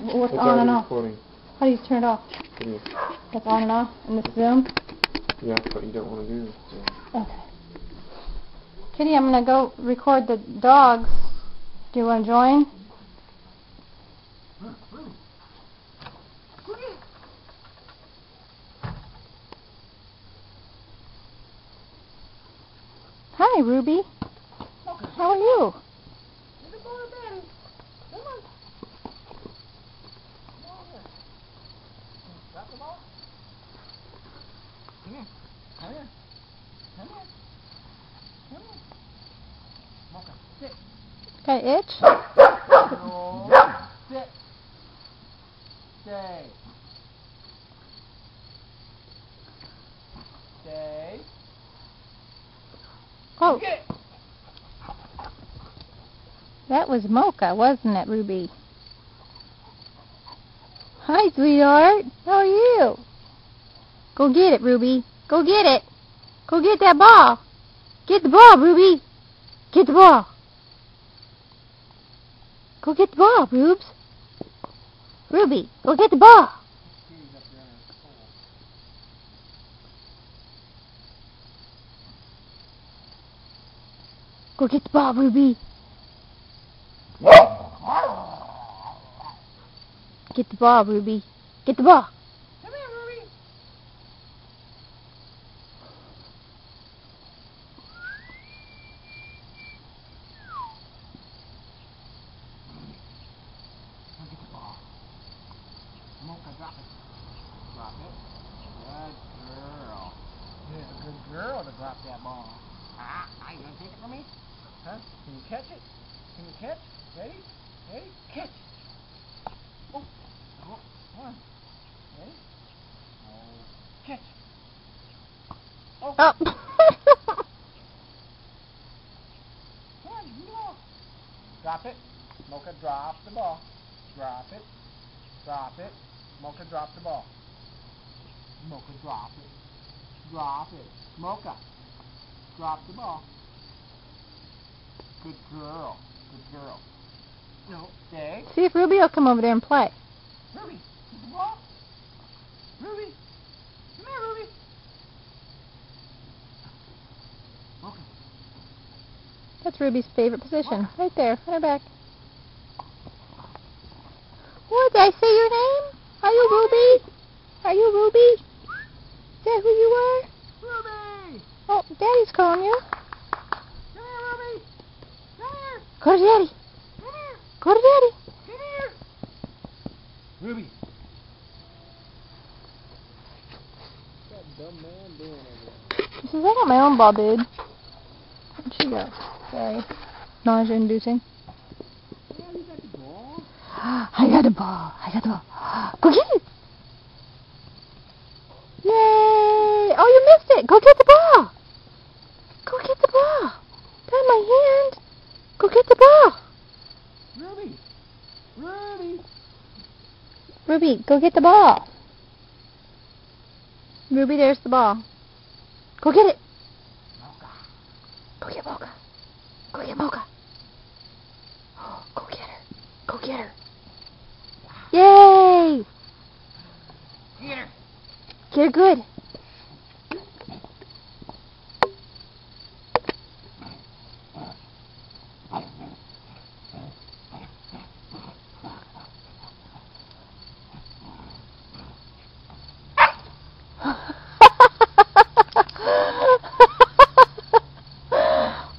What's It's on and already off? recording. How do you turn it off? Video. That's on and off in the Zoom? Yeah, that's what you don't want to do. So. Okay. Kitty, I'm going to go record the dogs. Do you want to join? Hi, Ruby. How are you? Come here. Come here. Come here. Come here. Mocha, sit. Got an itch? No. Sit. Stay. Stay. Oh, Okay. that was Mocha, wasn't it, Ruby? Hi, sweetheart. How are you? Go get it, Ruby. Go get it. Go get that ball. Get the ball, Ruby. Get the ball. Go get the ball, Rubes. Ruby, go get the ball. Go get the ball, Ruby. Get the ball, Ruby. Get the ball. Come here, Ruby. Go get the ball. Mocha, drop it. Drop it. Good girl. You're a good girl to drop that ball. Ah, you gonna take it from me? Huh? Can you catch it? Can you catch? Ready? Ready? Catch! Oh, oh, come on. Ready? Oh, catch! Oh, Oh. come on, you ball. Drop it. Mocha, drop the ball. Drop it. Drop it. Mocha, drop the ball. Mocha, drop it. Drop it. Mocha, drop the ball. Good girl. Good girl. No, stay. See if Ruby will come over there and play. Ruby, get the ball. Ruby, come here, Ruby. Mocha. That's Ruby's favorite position. Right there, on her back. What, did I say your name? Are you Ruby? Are you Ruby? Is that who you are? Ruby! Oh, Daddy's calling you. Come here, Ruby! Come here! Go to Daddy. Come here! Go to Daddy. Come here! Ruby! What's that dumb man doing over there? She says, I got my own ball, dude. Where'd she go? Sorry. Nausea-inducing. Yeah, you got the ball. I got the ball. I got the ball. Go get it. Yay! Oh, you missed it. Go get the ball. Go get the ball. Got my hand. Go get the ball. Ruby! Ruby! Ruby, go get the ball. Ruby, there's the ball. Go get it. Mocha. Go get Mocha. Go get Mocha. Oh, go get her. Go get her. Yay! Get her! Get her good.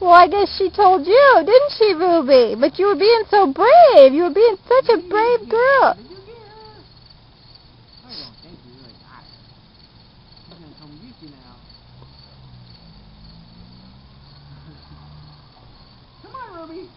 Well, I guess she told you, didn't she, Ruby? But you were being so brave. You were being such a brave girl. Did you get her? I don't think you really got her. She's gonna come get you now. Come on, Ruby.